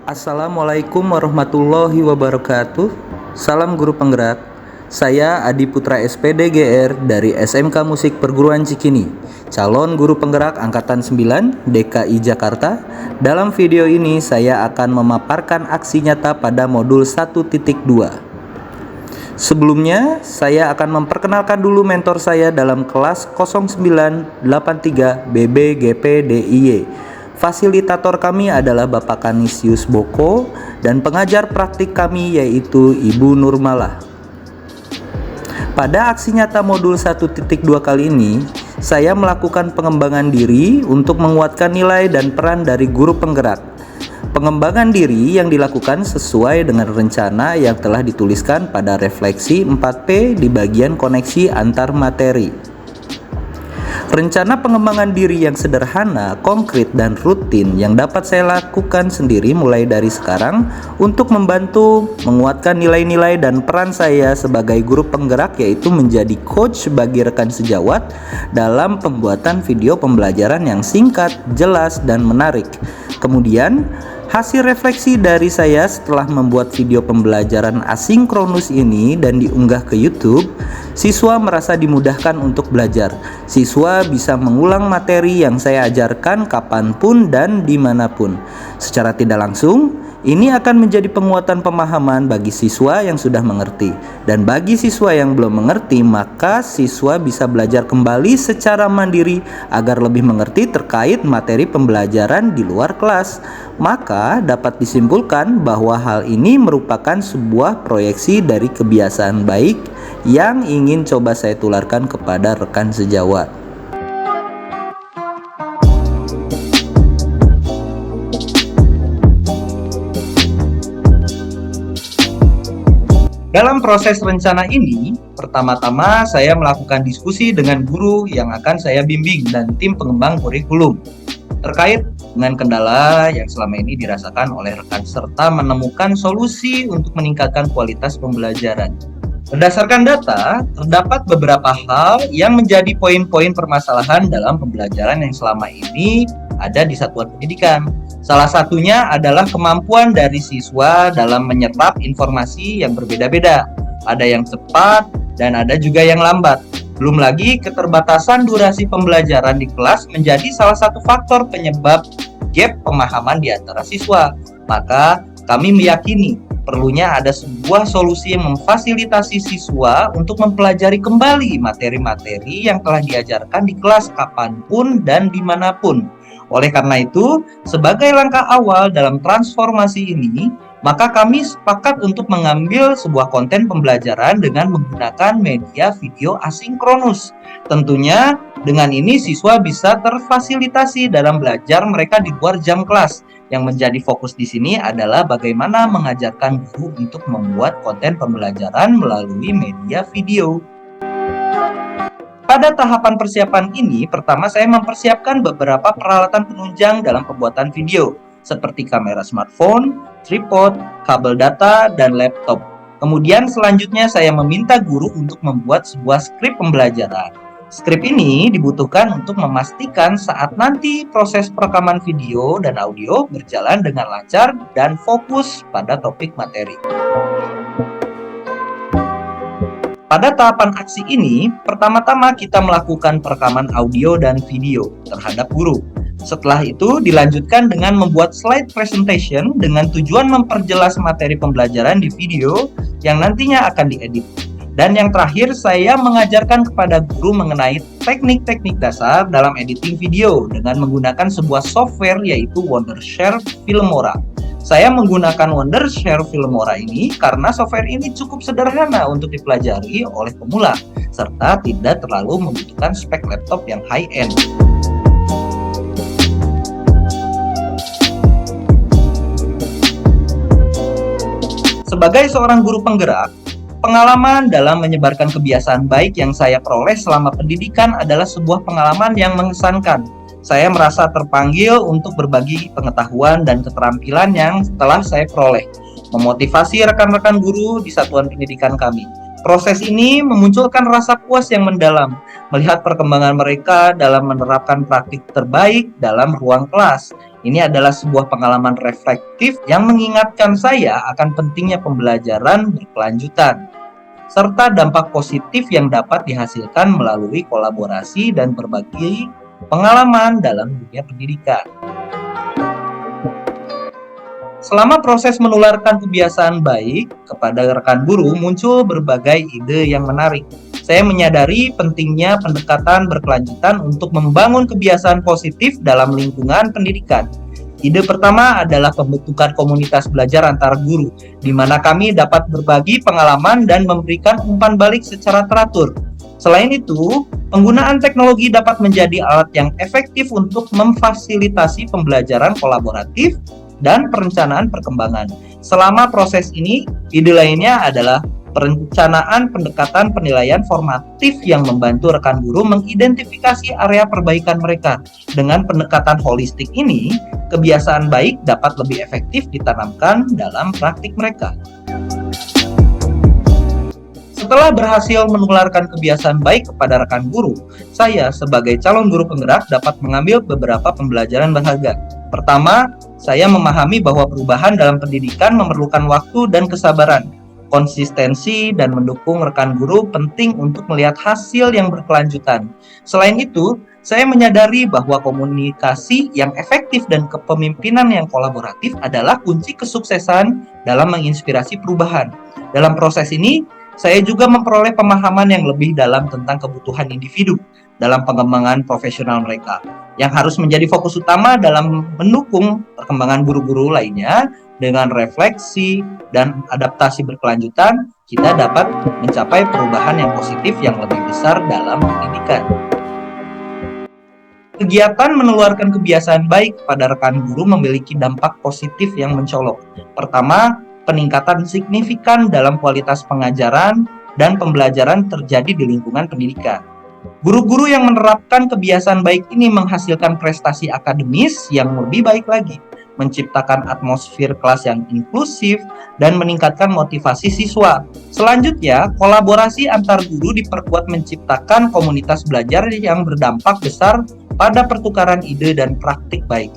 Assalamualaikum warahmatullahi wabarakatuh. Salam guru penggerak. Saya Adi Putra SPD GR dari SMK Musik Perguruan Cikini, calon guru penggerak angkatan 9 DKI Jakarta. Dalam video ini saya akan memaparkan aksi nyata pada modul 1.2. Sebelumnya, saya akan memperkenalkan dulu mentor saya dalam kelas 0983 BBGPDIY. Fasilitator kami adalah Bapak Kanisius Boko dan pengajar praktik kami yaitu Ibu Nurmalah. Pada aksi nyata modul 1.2 kali ini, saya melakukan pengembangan diri untuk menguatkan nilai dan peran dari guru penggerak. Pengembangan diri yang dilakukan sesuai dengan rencana yang telah dituliskan pada refleksi 4P di bagian koneksi antar materi. Rencana pengembangan diri yang sederhana, konkret, dan rutin yang dapat saya lakukan sendiri mulai dari sekarang untuk membantu menguatkan nilai-nilai dan peran saya sebagai guru penggerak, yaitu menjadi coach bagi rekan sejawat dalam pembuatan video pembelajaran yang singkat, jelas, dan menarik. Kemudian, hasil refleksi dari saya setelah membuat video pembelajaran asinkronus ini dan diunggah ke YouTube, siswa merasa dimudahkan untuk belajar. Siswa bisa mengulang materi yang saya ajarkan kapanpun dan dimanapun. Secara tidak langsung, ini akan menjadi penguatan pemahaman bagi siswa yang sudah mengerti. Dan bagi siswa yang belum mengerti, maka siswa bisa belajar kembali secara mandiri agar lebih mengerti terkait materi pembelajaran di luar kelas. Maka dapat disimpulkan bahwa hal ini merupakan sebuah proyeksi dari kebiasaan baik yang ingin coba saya tularkan kepada rekan sejawat. Dalam proses rencana ini, pertama-tama saya melakukan diskusi dengan guru yang akan saya bimbing dan tim pengembang kurikulum terkait dengan kendala yang selama ini dirasakan oleh rekan serta menemukan solusi untuk meningkatkan kualitas pembelajaran. Berdasarkan data, terdapat beberapa hal yang menjadi poin-poin permasalahan dalam pembelajaran yang selama ini ada di satuan pendidikan. Salah satunya adalah kemampuan dari siswa dalam menyerap informasi yang berbeda-beda. Ada yang cepat dan ada juga yang lambat. Belum lagi keterbatasan durasi pembelajaran di kelas menjadi salah satu faktor penyebab gap pemahaman di antara siswa. Maka kami meyakini perlunya ada sebuah solusi yang memfasilitasi siswa untuk mempelajari kembali materi-materi yang telah diajarkan di kelas kapanpun dan dimanapun. Oleh karena itu, sebagai langkah awal dalam transformasi ini, maka kami sepakat untuk mengambil sebuah konten pembelajaran dengan menggunakan media video asinkronus. Tentunya dengan ini siswa bisa terfasilitasi dalam belajar mereka di luar jam kelas. Yang menjadi fokus di sini adalah bagaimana mengajarkan guru untuk membuat konten pembelajaran melalui media video. Pada tahapan persiapan ini, pertama saya mempersiapkan beberapa peralatan penunjang dalam pembuatan video, seperti kamera smartphone, tripod, kabel data, dan laptop. Kemudian selanjutnya saya meminta guru untuk membuat sebuah skrip pembelajaran. Skrip ini dibutuhkan untuk memastikan saat nanti proses perekaman video dan audio berjalan dengan lancar dan fokus pada topik materi. Pada tahapan aksi ini, pertama-tama kita melakukan perekaman audio dan video terhadap guru. Setelah itu dilanjutkan dengan membuat slide presentation dengan tujuan memperjelas materi pembelajaran di video yang nantinya akan diedit. Dan yang terakhir, saya mengajarkan kepada guru mengenai teknik-teknik dasar dalam editing video dengan menggunakan sebuah software yaitu Wondershare Filmora. Saya menggunakan Wondershare Filmora ini karena software ini cukup sederhana untuk dipelajari oleh pemula, serta tidak terlalu membutuhkan spek laptop yang high-end. Sebagai seorang guru penggerak, pengalaman dalam menyebarkan kebiasaan baik yang saya peroleh selama pendidikan adalah sebuah pengalaman yang mengesankan. Saya merasa terpanggil untuk berbagi pengetahuan dan keterampilan yang telah saya peroleh, memotivasi rekan-rekan guru di satuan pendidikan kami. Proses ini memunculkan rasa puas yang mendalam, melihat perkembangan mereka dalam menerapkan praktik terbaik dalam ruang kelas. Ini adalah sebuah pengalaman reflektif yang mengingatkan saya akan pentingnya pembelajaran berkelanjutan, serta dampak positif yang dapat dihasilkan melalui kolaborasi dan berbagi pengalaman dalam dunia pendidikan. Selama proses menularkan kebiasaan baik kepada rekan guru, muncul berbagai ide yang menarik. Saya menyadari pentingnya pendekatan berkelanjutan untuk membangun kebiasaan positif dalam lingkungan pendidikan. Ide pertama adalah pembentukan komunitas belajar antar guru, di mana kami dapat berbagi pengalaman dan memberikan umpan balik secara teratur. Selain itu, penggunaan teknologi dapat menjadi alat yang efektif untuk memfasilitasi pembelajaran kolaboratif dan perencanaan perkembangan. Selama proses ini, ide lainnya adalah perencanaan pendekatan penilaian formatif yang membantu rekan guru mengidentifikasi area perbaikan mereka. Dengan pendekatan holistik ini, kebiasaan baik dapat lebih efektif ditanamkan dalam praktik mereka. Setelah berhasil menularkan kebiasaan baik kepada rekan guru, saya sebagai calon guru penggerak dapat mengambil beberapa pembelajaran berharga. Pertama, saya memahami bahwa perubahan dalam pendidikan memerlukan waktu dan kesabaran. Konsistensi dan mendukung rekan guru penting untuk melihat hasil yang berkelanjutan. Selain itu, saya menyadari bahwa komunikasi yang efektif dan kepemimpinan yang kolaboratif adalah kunci kesuksesan dalam menginspirasi perubahan. Dalam proses ini, saya juga memperoleh pemahaman yang lebih dalam tentang kebutuhan individu dalam pengembangan profesional mereka, yang harus menjadi fokus utama dalam mendukung perkembangan guru-guru lainnya. Dengan refleksi dan adaptasi berkelanjutan, kita dapat mencapai perubahan yang positif yang lebih besar dalam pendidikan. Kegiatan menularkan kebiasaan baik pada rekan guru memiliki dampak positif yang mencolok. Pertama, peningkatan signifikan dalam kualitas pengajaran dan pembelajaran terjadi di lingkungan pendidikan. Guru-guru yang menerapkan kebiasaan baik ini menghasilkan prestasi akademis yang lebih baik lagi, menciptakan atmosfer kelas yang inklusif, dan meningkatkan motivasi siswa. Selanjutnya, kolaborasi antar guru diperkuat menciptakan komunitas belajar yang berdampak besar pada pertukaran ide dan praktik baik.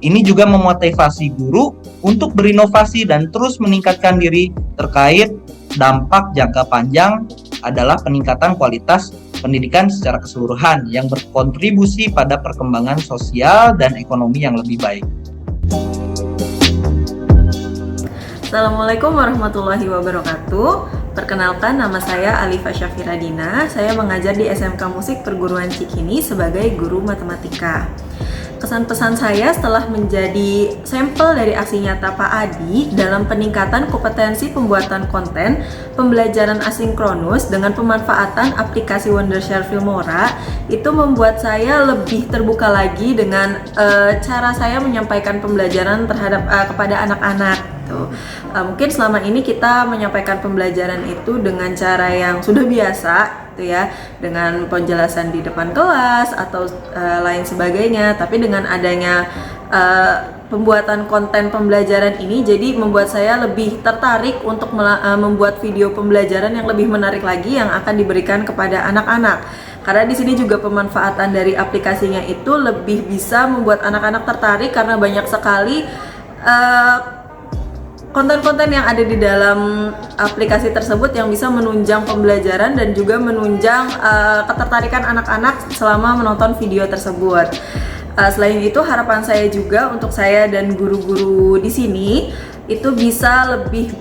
Ini juga memotivasi guru untuk berinovasi dan terus meningkatkan diri. Terkait dampak jangka panjang adalah peningkatan kualitas pendidikan secara keseluruhan yang berkontribusi pada perkembangan sosial dan ekonomi yang lebih baik. Assalamualaikum warahmatullahi wabarakatuh. Perkenalkan, nama saya Alifa Syafiradina. Saya mengajar di SMK Musik Perguruan Cikini sebagai guru matematika. Kesan pesan saya setelah menjadi sampel dari aksi nyata Pak Adi dalam peningkatan kompetensi pembuatan konten pembelajaran asinkronus dengan pemanfaatan aplikasi Wondershare Filmora, itu membuat saya lebih terbuka lagi dengan cara saya menyampaikan pembelajaran terhadap kepada anak-anak. Mungkin selama ini kita menyampaikan pembelajaran itu dengan cara yang sudah biasa, ya, dengan penjelasan di depan kelas atau lain sebagainya. Tapi dengan adanya pembuatan konten pembelajaran ini, jadi membuat saya lebih tertarik untuk membuat video pembelajaran yang lebih menarik lagi yang akan diberikan kepada anak-anak. Karena di sini juga pemanfaatan dari aplikasinya itu lebih bisa membuat anak-anak tertarik karena banyak sekali konten-konten yang ada di dalam aplikasi tersebut yang bisa menunjang pembelajaran dan juga menunjang ketertarikan anak-anak selama menonton video tersebut. Selain itu, harapan saya juga untuk saya dan guru-guru di sini itu bisa lebih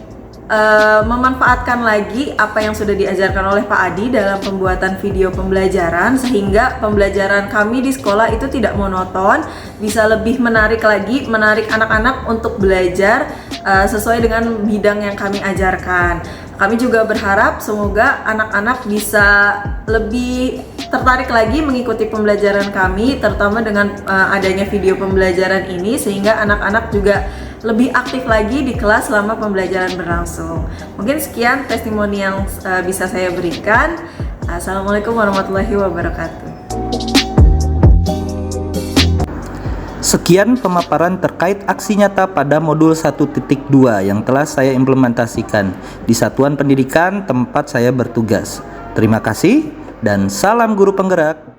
memanfaatkan lagi apa yang sudah diajarkan oleh Pak Adi dalam pembuatan video pembelajaran, sehingga pembelajaran kami di sekolah itu tidak monoton, bisa lebih menarik lagi, menarik anak-anak untuk belajar sesuai dengan bidang yang kami ajarkan. Kami juga berharap semoga anak-anak bisa lebih tertarik lagi mengikuti pembelajaran kami, terutama dengan adanya video pembelajaran ini, sehingga anak-anak juga lebih aktif lagi di kelas selama pembelajaran berlangsung. Mungkin sekian testimoni yang bisa saya berikan. Assalamualaikum warahmatullahi wabarakatuh. Sekian pemaparan terkait aksi nyata pada modul 1.2 yang telah saya implementasikan di satuan pendidikan tempat saya bertugas. Terima kasih dan salam guru penggerak.